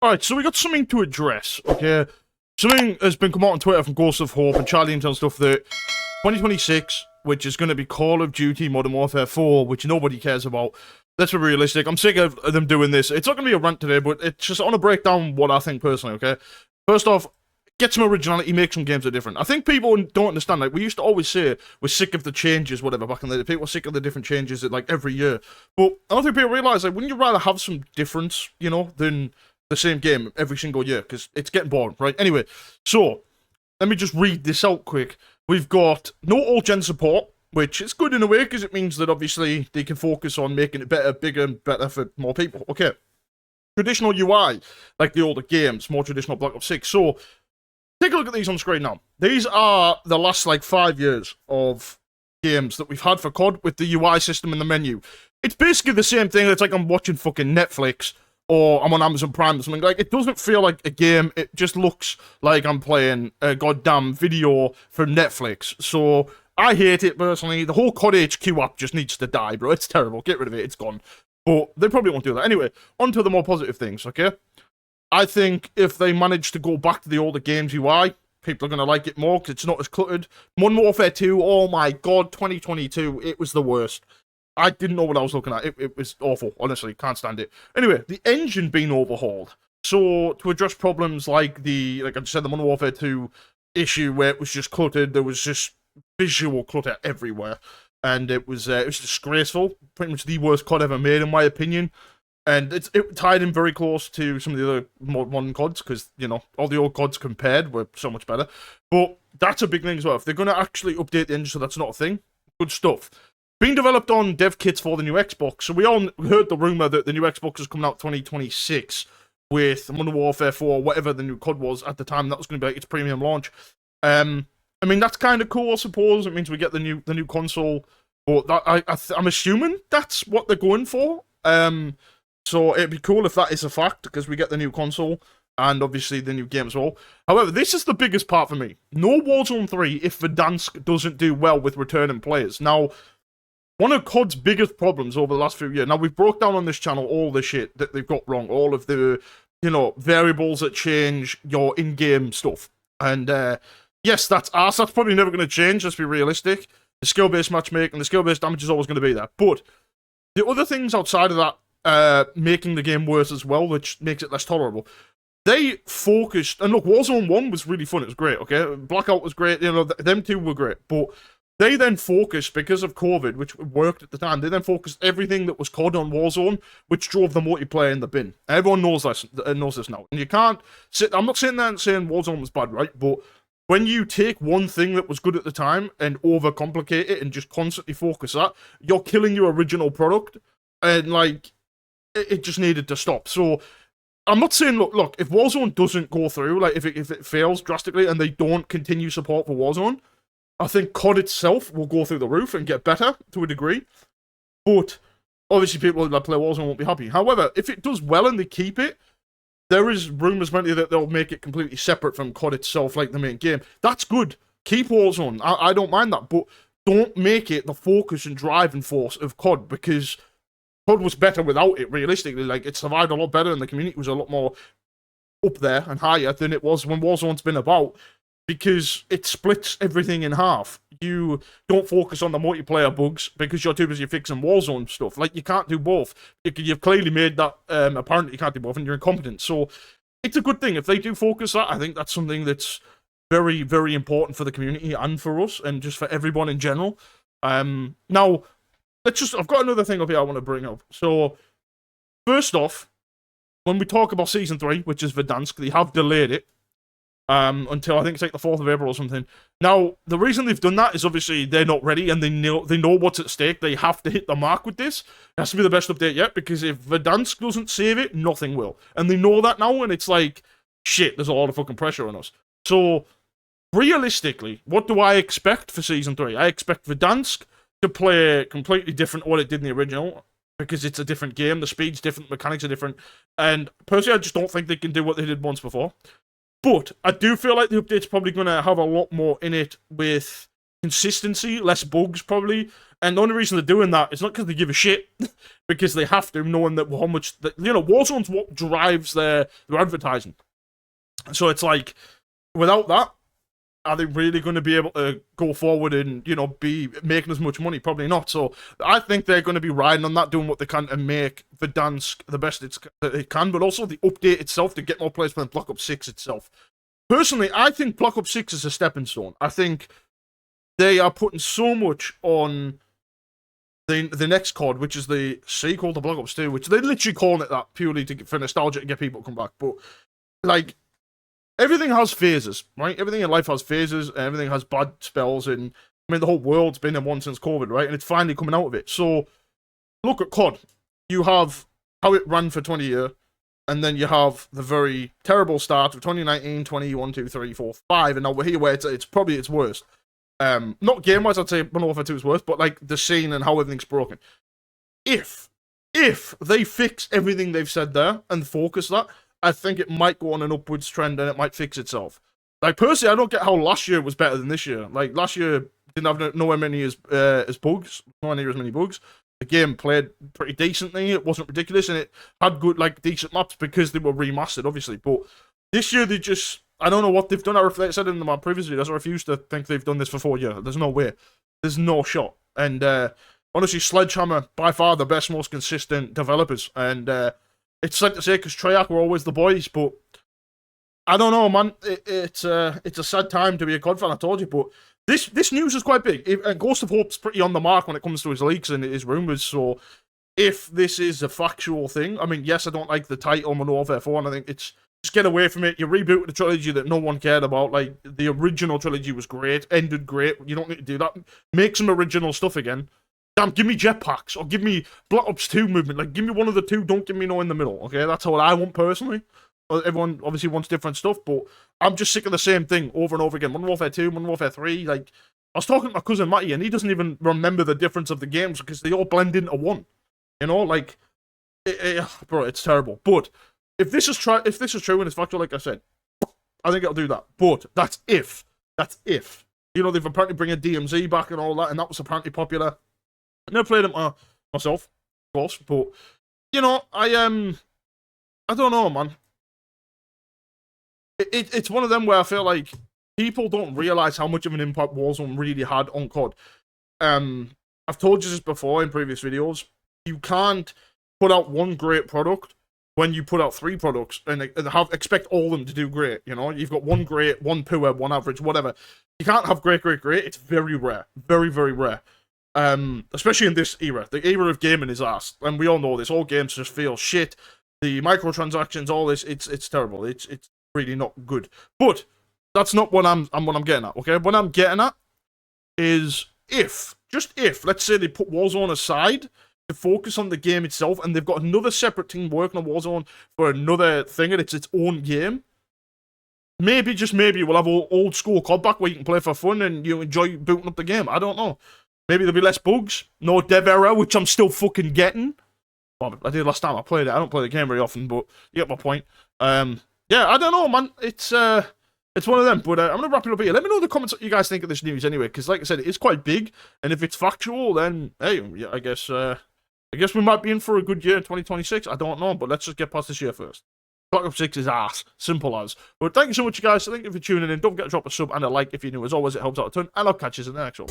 Alright, so we got something to address, okay? Something has been come out on Twitter from Ghosts of Hope and Charlie and stuff that 2026, which is going to be Call of Duty Modern Warfare 4, which nobody cares about. Let's be realistic. I'm sick of them doing this. It's not going to be a rant today, but it's just I want to break down what I think personally, okay? First off, get some originality, make some games that are different. I think people don't understand, like, we used to always say we're sick of the changes, whatever, back in the day. People were sick of the different changes, like, every year. But I don't think people realise, like, wouldn't you rather have some difference, you know, than the same game every single year? Because it's getting boring, right? Anyway, so, let me just read this out quick. We've got no all-gen support, which is good in a way, because it means that, obviously, they can focus on making it better, bigger, and better for more people. Okay. Traditional UI, like the older games, more traditional Black Ops 6. So, take a look at these on screen now. These are the last, like, 5 years of games that we've had for COD with the UI system in the menu. It's basically the same thing. It's like I'm watching fucking Netflix, or I'm on Amazon Prime or something. Like, it doesn't feel like a game. It just looks like I'm playing a goddamn video from Netflix. So, I hate it, personally. The whole COD HQ app just needs to die, bro. It's terrible. Get rid of it. It's gone. But they probably won't do that. Anyway, on to the more positive things, okay? I think if they manage to go back to the older games UI, people are going to like it more because it's not as cluttered. Modern Warfare 2, oh my god, 2022, it was the worst. I didn't know what I was looking at. It was awful, honestly, can't stand it. Anyway, the engine being overhauled. So, to address problems like like I said, the Modern Warfare 2 issue where it was just cluttered, there was just visual clutter everywhere. And it was disgraceful. Pretty much the worst COD ever made, in my opinion. And it tied in very close to some of the other modern CODs, because, you know, all the old CODs compared were so much better. But that's a big thing as well. If they're going to actually update the engine so that's not a thing, good stuff. Being developed on dev kits for the new Xbox. So we all heard the rumor that the new Xbox is coming out 2026 with Modern Warfare 4, whatever the new COD was at the time. That was going to be like its premium launch. I mean, that's kind of cool, I suppose. It means we get the new console. But that, I'm assuming that's what they're going for. So it'd be cool if that is a fact, because we get the new console, and obviously the new game as well. However, this is the biggest part for me. No Warzone 3 if Verdansk doesn't do well with returning players. Now, one of COD's biggest problems over the last few years, now we've broke down on this channel all the shit that they've got wrong, all of the, you know, variables that change your in-game stuff. And, yes, that's arse. That's probably never going to change, let's be realistic. The skill-based matchmaking, the skill-based damage is always going to be there. But the other things outside of that, making the game worse as well, which makes it less tolerable. They focused, and look, Warzone 1 was really fun, it was great, okay? Blackout was great, you know, them two were great, but they then focused, because of COVID, which worked at the time, they then focused everything that was COD on Warzone, which drove the multiplayer in the bin. Everyone knows this now, and you can't sit, I'm not sitting there and saying Warzone was bad, right? But when you take one thing that was good at the time and overcomplicate it and just constantly focus that, you're killing your original product, and, like, it just needed to stop. So, I'm not saying, look, if Warzone doesn't go through, like, if it fails drastically and they don't continue support for Warzone, I think COD itself will go through the roof and get better to a degree. But, obviously, people that play Warzone won't be happy. However, if it does well and they keep it, there is rumours plenty that they'll make it completely separate from COD itself, like the main game. That's good. Keep Warzone. I don't mind that. But don't make it the focus and driving force of COD, because COD was better without it, realistically. Like, it survived a lot better, and the community was a lot more up there and higher than it was when Warzone's been about, because it splits everything in half. You don't focus on the multiplayer bugs because you're too busy fixing Warzone stuff. Like, you can't do both. You've clearly made that apparent you can't do both, and you're incompetent. So, it's a good thing. If they do focus that, I think that's something that's very, very important for the community and for us, and just for everyone in general. Now, I've got another thing up here I want to bring up. So, first off, when we talk about Season 3, which is Verdansk, they have delayed it until, I think it's like the 4th of April or something. Now, the reason they've done that is obviously they're not ready, and they know what's at stake. They have to hit the mark with this. It has to be the best update yet, because if Verdansk doesn't save it, nothing will. And they know that now, and it's like, shit, there's a lot of fucking pressure on us. So, realistically, what do I expect for Season 3? I expect Verdansk to play completely different to what it did in the original, because it's a different game, the speed's different, mechanics are different, and personally I just don't think they can do what they did once before. But I do feel like the update's probably going to have a lot more in it with consistency, less bugs probably. And the only reason they're doing that is not because they give a shit, because they have to, knowing that how much, Warzone's what drives their advertising. So it's like, without that, are they really going to be able to go forward and, be making as much money? Probably not. So I think they're going to be riding on that, doing what they can to make Verdansk the best that it can, but also the update itself to get more players playing Black Ops 6 itself. Personally, I think Black Ops 6 is a stepping stone. I think they are putting so much on the next COD, which is the sequel to Black Ops 2, which they're literally calling it that purely for nostalgia to get people to come back. But, like, everything has phases, right? Everything in life has phases, and everything has bad spells, and, I mean, the whole world's been in one since COVID, right? And it's finally coming out of it. So, look at COD. You have how it ran for 20 years, and then you have the very terrible start of 2019, 21, 2, 3, 4, 5, and now we're here where it's probably its worst. Not game-wise, I'd say Modern Warfare 2 is worse, but, like, the scene and how everything's broken. If they fix everything they've said there and focus that, I think it might go on an upwards trend and it might fix itself. Like, personally, I don't get how last year was better than this year. Like, last year didn't have nowhere many as bugs, nowhere near as many bugs. The game played pretty decently. It wasn't ridiculous, and it had good, like, decent maps because they were remastered, obviously. But this year, they just... I don't know what they've done. I said in my previous videos, I refuse to think they've done this for 4 years. There's no way. There's no shot. And honestly, Sledgehammer, by far the best, most consistent developers. And it's sad to say because Treyarch were always the boys, but I don't know, man. It's a sad time to be a COD fan, I told you. But this news is quite big. And Ghost of Hope's pretty on the mark when it comes to his leaks and his rumours. So if this is a factual thing, I mean, yes, I don't like the title Modern Warfare 4, and I think it's... Just get away from it. You reboot the trilogy that no one cared about. Like, the original trilogy was great, ended great. You don't need to do that. Make some original stuff again. Damn, give me jetpacks, or give me Black Ops 2 movement. Like, give me one of the two. Don't give me no in the middle, okay? That's what I want personally. Everyone obviously wants different stuff, but I'm just sick of the same thing over and over again. Modern Warfare 2, Modern Warfare 3, like... I was talking to my cousin Matty, and he doesn't even remember the difference of the games because they all blend into one. You know, like... bro, it's terrible. But... If this is true and it's factual, like I said, I think it'll do that. But that's if. That's if. They've apparently bringing DMZ back and all that, and that was apparently popular. I never played it myself, of course, but I don't know, man. It's one of them where I feel like people don't realize how much of an impact Warzone really had on COD. I've told you this before in previous videos. You can't put out one great product when you put out 3 products and expect all of them to do great, You've got one great, one poor, one average, whatever. You can't have great. It's very rare. Very, very rare. Especially in this era. The era of gaming is ass. And we all know this. All games just feel shit. The microtransactions, all this, it's terrible. It's really not good. But that's not what I'm getting at, okay? What I'm getting at is just if, let's say they put Warzone aside to focus on the game itself, and they've got another separate team working on Warzone for another thing, and it's its own game. Maybe, just maybe, we'll have old school COD back where you can play for fun and you enjoy booting up the game. I don't know. Maybe there'll be less bugs, no dev error, which I'm still fucking getting. Well, I did last time I played it. I don't play the game very often, but you get my point. Yeah, I don't know, man. It's one of them, but I'm going to wrap it up here. Let me know in the comments what you guys think of this news anyway, because like I said, it is quite big, and if it's factual, then, hey, yeah, I guess we might be in for a good year in 2026. I don't know, but let's just get past this year first. Black Ops 6 is ass. Simple as. But thank you so much, you guys. Thank you for tuning in. Don't forget to drop a sub and a like if you're new. As always, it helps out a ton. And I'll catch you in the next one.